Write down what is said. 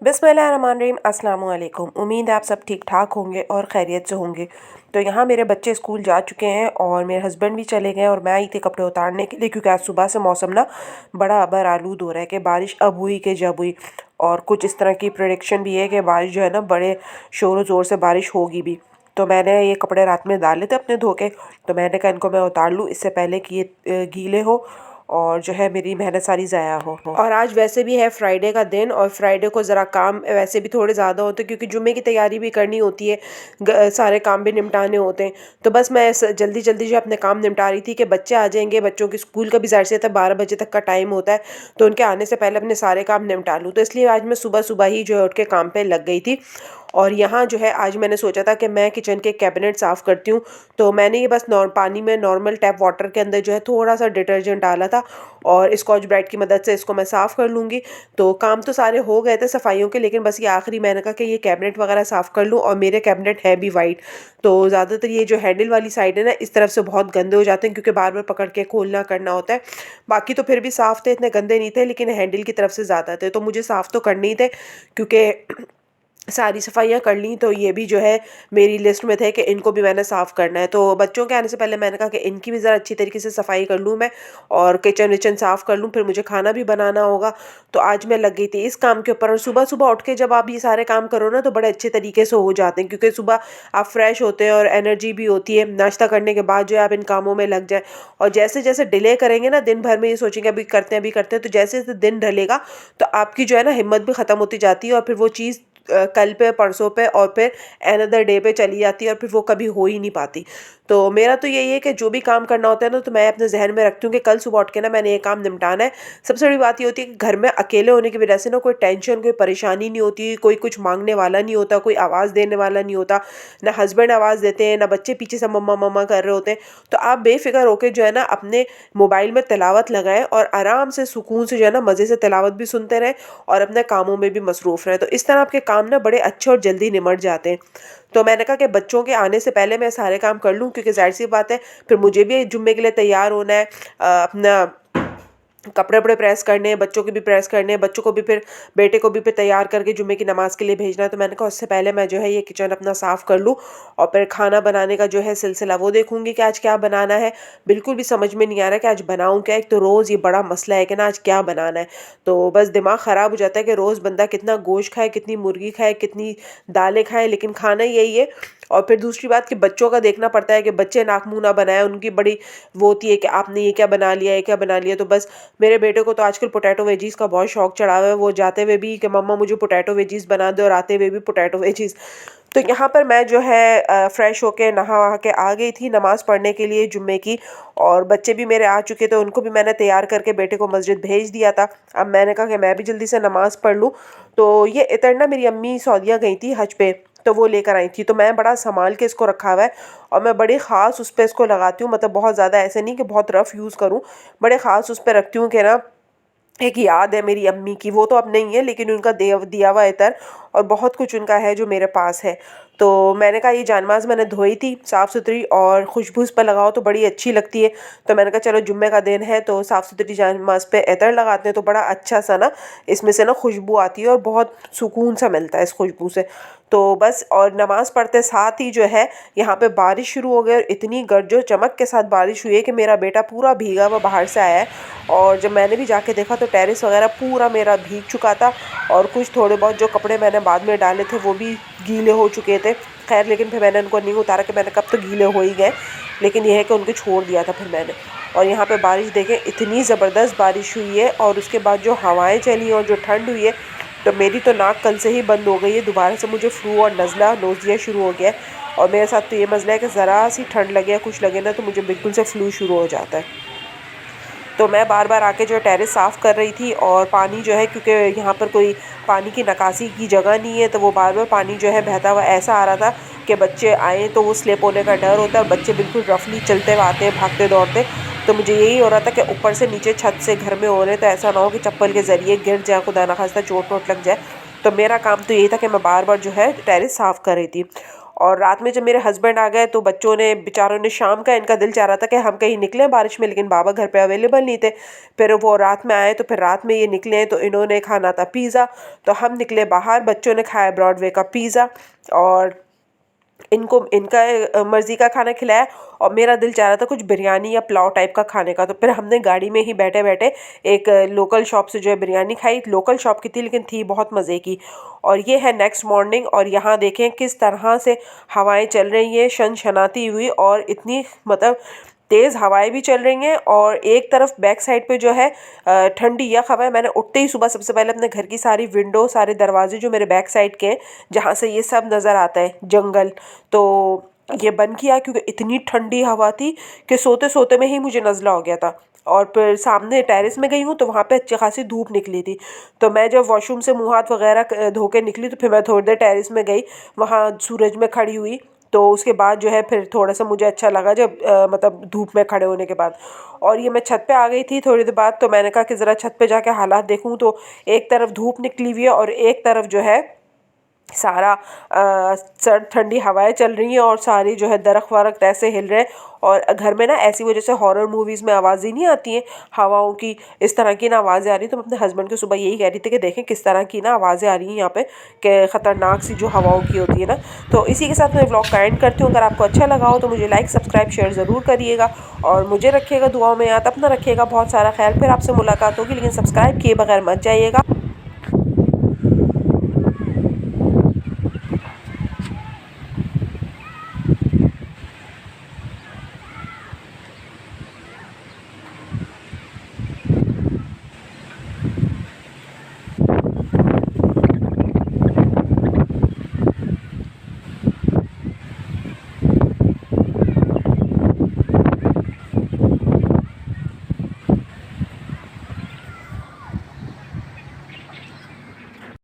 बिस्मिल्लाहिर्रहमानिर्रहीम अस्सलाम वालेकुम। उम्मीद है आप सब ठीक ठाक होंगे और खैरियत से होंगे। तो यहाँ मेरे बच्चे स्कूल जा चुके हैं और मेरे हस्बैंड भी चले गए और मैं आई थी कपड़े उतारने के लिए, क्योंकि आज सुबह से मौसम ना बड़ा अबर आलूद हो रहा है कि बारिश अब हुई कि जब हुई। और कुछ इस तरह की प्रेडिक्शन भी है कि बारिश जो है ना बड़े शोर ज़ोर से बारिश होगी भी। तो मैंने ये कपड़े रात में डाले थे अपने धो के, तो मैंने कहा इनको मैं उतार लूँ इससे पहले कि ये गीले हो और जो है मेरी मेहनत सारी ज़ाया हो। और आज वैसे भी है फ्राइडे का दिन, और फ्राइडे को ज़रा काम वैसे भी थोड़े ज़्यादा होते हैं, क्योंकि जुम्मे की तैयारी भी करनी होती है, सारे काम भी निपटाने होते हैं। तो बस मैं जल्दी जल्दी जो अपने काम निपटा रही थी कि बच्चे आ जाएंगे, बच्चों की स्कूल का भी ज़ाहिर सी बात है 12 बजे तक का टाइम होता है, तो उनके आने से पहले अपने सारे काम निपटा लूँ। तो इसलिए आज मैं सुबह सुबह ही जो है उठ के काम पे लग गई थी। और यहाँ जो है आज मैंने सोचा था कि मैं किचन के कैबिनेट साफ़ करती हूँ। तो मैंने ये बस पानी में नॉर्मल टैप वाटर के अंदर जो है थोड़ा सा डिटर्जेंट डाला था और स्कॉच ब्राइट की मदद से इसको मैं साफ़ कर लूँगी। तो काम तो सारे हो गए थे सफाइयों के, लेकिन बस ये आखिरी मैंने कहा कि ये कैबिनेट वगैरह साफ़ कर लूँ। और मेरे कैबिनेट है भी वाइट, तो ज़्यादातर ये जो हैंडल वाली साइड है ना इस तरफ से बहुत गंदे हो जाते हैं, क्योंकि बार बार पकड़ के खोलना करना होता है। बाकी तो फिर भी साफ़ थे, इतने गंदे नहीं थे, लेकिन हैंडल की तरफ से ज़्यादा थे, तो मुझे साफ़ तो करने ही थे, क्योंकि सारी सफाइयाँ कर ली। तो ये भी जो है मेरी लिस्ट में थे कि इनको भी मैंने साफ़ करना है। तो बच्चों के आने से पहले मैंने कहा कि इनकी भी ज़रा अच्छी तरीके से सफाई कर लूँ मैं, और किचन विचन साफ़ कर लूँ, फिर मुझे खाना भी बनाना होगा। तो आज मैं लग गई थी इस काम के ऊपर। और सुबह सुबह उठ के जब आप ये सारे काम करो ना तो बड़े अच्छे तरीके से हो जाते हैं, क्योंकि सुबह आप फ्रेश होते हैं और एनर्जी भी होती है। नाश्ता करने के बाद जो है आप इन कामों में लग जाए, और जैसे जैसे डिले करेंगे ना दिन भर में, ये सोचेंगे अभी करते हैं अभी करते हैं, तो जैसे जैसे दिन ढलेगा तो आपकी जो है ना हिम्मत भी ख़त्म होती जाती है, और फिर वो चीज़ कल पे परसों पे और फिर अनदर डे पे चली जाती है, और फिर वो कभी हो ही नहीं पाती। तो मेरा तो यही है कि जो भी काम करना होता है ना तो मैं अपने जहन में रखती हूँ कि कल सुबह उठ के ना मैंने ये काम निपटाना है। सबसे बड़ी बात ये होती है कि घर में अकेले होने की वजह से ना कोई टेंशन कोई परेशानी नहीं होती, कोई कुछ मांगने वाला नहीं होता, कोई आवाज़ देने वाला नहीं होता, ना हस्बैंड आवाज़ देते हैं, ना बच्चे पीछे से मम्मा मम्मा कर रहे होते हैं। तो आप बेफिक्र होकर जो है ना अपने मोबाइल में तिलावत लगाएं और आराम से सुकून से जो है ना मज़े से तिलावत भी सुनते रहें और अपने कामों में भी मसरूफ़ रहें। तो इस तरह आपके काम ना बड़े अच्छे और जल्दी निमट जाते हैं। तो मैंने कहा कि बच्चों के आने से पहले मैं सारे काम कर लूँ, क्योंकि ज़ाहिर सी बात है फिर मुझे भी जुम्मे के लिए तैयार होना है, अपना कपड़े वपड़े प्रेस करने हैं, बच्चों के भी प्रेस करने हैं, बच्चों को भी फिर बेटे को भी फिर तैयार करके जुम्मे की नमाज़ के लिए भेजना है। तो मैंने कहा उससे पहले मैं जो है ये किचन अपना साफ़ कर लूँ, और फिर खाना बनाने का जो है सिलसिला वो देखूँगी कि आज क्या बनाना है। बिल्कुल भी समझ में नहीं आ रहा है कि आज बनाऊँ क्या। एक तो रोज़ ये बड़ा मसला है कि ना आज क्या बनाना है, तो बस दिमाग ख़राब हो जाता है कि रोज़ बंदा कितना गोश्त खाए, कितनी मुर्गी खाए, कितनी दालें खाए, लेकिन खाना यही है। और फिर दूसरी बात कि बच्चों का देखना पड़ता है कि बच्चे नाक मुँह ना बनाएं, उनकी बड़ी वो होती है कि आपने ये क्या बना लिया, ये क्या बना लिया। तो बस मेरे बेटे को तो आजकल पोटैटो वेजीज़ का बहुत शौक चढ़ा हुआ है, वो जाते हुए भी कि मम्मा मुझे पोटैटो वेजीज़ बना दो, और आते हुए भी पोटैटो वेजीज़। तो यहाँ पर मैं जो है फ़्रेश होके नहा वहा के आ गई थी नमाज़ पढ़ने के लिए जुम्मे की, और बच्चे भी मेरे आ चुके थे, उनको भी मैंने तैयार करके बेटे को मस्जिद भेज दिया था। अब मैंने कहा कि मैं भी जल्दी से नमाज़ पढ़ लूँ। तो ये इतर ना मेरी अम्मी सऊदीया गई थी हज पे, तो वो लेकर आई थी, तो मैं बड़ा संभाल के इसको रखा हुआ है, और मैं बड़ी ख़ास उस पर इसको लगाती हूँ। मतलब बहुत ज़्यादा ऐसे नहीं कि बहुत रफ़ यूज़ करूँ, बड़े ख़ास उस पर रखती हूँ कि ना एक याद है मेरी अम्मी की, वो तो अब नहीं है, लेकिन उनका दिया हुआ इतर और बहुत कुछ उनका है जो मेरे पास है। तो मैंने कहा ये जानमाज़ मैंने धोई थी साफ़ सुथरी, और खुशबू इस पर लगाओ तो बड़ी अच्छी लगती है। तो मैंने कहा चलो जुम्मे का दिन है तो साफ़ सुथरी जानमाज़ पे इतर लगाते हैं, तो बड़ा अच्छा सा ना इसमें से ना खुशबू आती है और बहुत सुकून सा मिलता है इस खुशबू से। तो बस, और नमाज़ पढ़ते साथ ही जो है यहाँ पे बारिश शुरू हो गई, और इतनी गरजो चमक के साथ बारिश हुई है कि मेरा बेटा पूरा भीगा हुआ बाहर से आया है। और जब मैंने भी जाके देखा तो टेरेस वगैरह पूरा मेरा भीग चुका था, और कुछ थोड़े बहुत जो कपड़े मैंने बाद में डाले थे वो भी गीले हो चुके थे। खैर लेकिन फिर मैंने उनको नहीं उतारा कि मैंने कब तो गीले हो ही गए, लेकिन यह है कि उनको छोड़ दिया था फिर मैंने। और यहाँ पे बारिश देखें, इतनी ज़बरदस्त बारिश हुई है, और उसके बाद जो हवाएं चली और जो ठंड हुई है, तो मेरी तो नाक कल से ही बंद हो गई है। दोबारा से मुझे फ्लू और नज़ला नोज़िया शुरू हो गया है, और मेरे साथ तो ये मसला है कि ज़रा सी ठंड लगे या कुछ लगे ना तो मुझे बिल्कुल से फ्लू शुरू हो जाता है। तो मैं बार बार आके जो टेरेस साफ़ कर रही थी, और पानी जो है क्योंकि यहाँ पर कोई पानी की निकासी की जगह नहीं है, तो वो बार बार पानी जो है बहता हुआ ऐसा आ रहा था कि बच्चे आए तो वो स्लिप होने का डर होता है, और बच्चे बिल्कुल रफली चलते हुए आते हैं भागते दौड़ते। तो मुझे यही हो रहा था कि ऊपर से नीचे छत से घर में हो रहे, तो ऐसा ना हो कि चप्पल के ज़रिए गिर जाए, खुदा ना खास्ता चोट वोट लग जाए। तो मेरा काम तो यही था कि मैं बार बार जो है टेरेस साफ़ कर रही थी। और रात में जब मेरे हस्बैंड आ गए तो बच्चों ने बेचारों ने शाम का इनका दिल चाह रहा था कि हम कहीं निकलें बारिश में, लेकिन बाबा घर पे अवेलेबल नहीं थे। फिर वो रात में आए तो फिर रात में ये निकले तो इन्होंने खाना था पिज़्ज़ा, तो हम निकले बाहर, बच्चों ने खाया ब्रॉडवे का पिज़्ज़ा और इनको इनका मर्ज़ी का खाना खिलाया और मेरा दिल चाह रहा था कुछ बिरयानी या पुलाव टाइप का खाने का। तो फिर हमने गाड़ी में ही बैठे बैठे एक लोकल शॉप से जो है बिरयानी खाई। लोकल शॉप की थी लेकिन थी बहुत मज़े की। और ये है नेक्स्ट मॉर्निंग और यहाँ देखें किस तरह से हवाएं चल रही हैं शनशनाती हुई, और इतनी मतलब तेज़ हवाएं भी चल रही हैं। और एक तरफ बैक साइड पे जो है ठंडी यख हवा है। मैंने उठते ही सुबह सबसे पहले अपने घर की सारी विंडो, सारे दरवाजे जो मेरे बैक साइड के हैं जहाँ से ये सब नज़र आता है जंगल, तो ये बंद किया क्योंकि इतनी ठंडी हवा थी कि सोते सोते में ही मुझे नज़ला हो गया था। और फिर सामने टेरेस में गई हूँ तो वहाँ पे अच्छी खासी धूप निकली थी। तो मैं जब वॉशरूम से मुँह हाथ वगैरह धो के निकली तो फिर मैं थोड़ी देर टेरेस में गई, वहाँ सूरज में खड़ी हुई। तो उसके बाद जो है फिर थोड़ा सा मुझे अच्छा लगा जब मतलब धूप में खड़े होने के बाद। और ये मैं छत पे आ गई थी थोड़ी देर बाद, तो मैंने कहा कि ज़रा छत पे जाके हालात देखूँ। तो एक तरफ धूप निकली हुई है और एक तरफ जो है सारा सर्द ठंडी हवाएं चल रही हैं और सारी जो है दरख्त वरख्त ऐसे हिल रहे हैं। और घर में ना ऐसी वजह से हॉरर मूवीज़ में आवाज़ें नहीं आती हैं हवाओं की, इस तरह की ना आवाज़ें आ रही। तो मैं अपने हस्बैंड को सुबह यही कह रही थी कि देखें किस तरह की ना आवाज़ें आ रही हैं यहाँ पे, कि ख़तरनाक सी जो हवाओं की होती है ना। तो इसी के साथ मैं व्लॉग का एंड करती हूँ। अगर आपको अच्छा लगा हो तो मुझे लाइक सब्सक्राइब शेयर ज़रूर करिएगा और मुझे रखिएगा दुआओं में याद, अपना रखिएगा बहुत सारा ख्याल। फिर आपसे मुलाकात होगी, लेकिन सब्सक्राइब किए बगैर मत जाइएगा।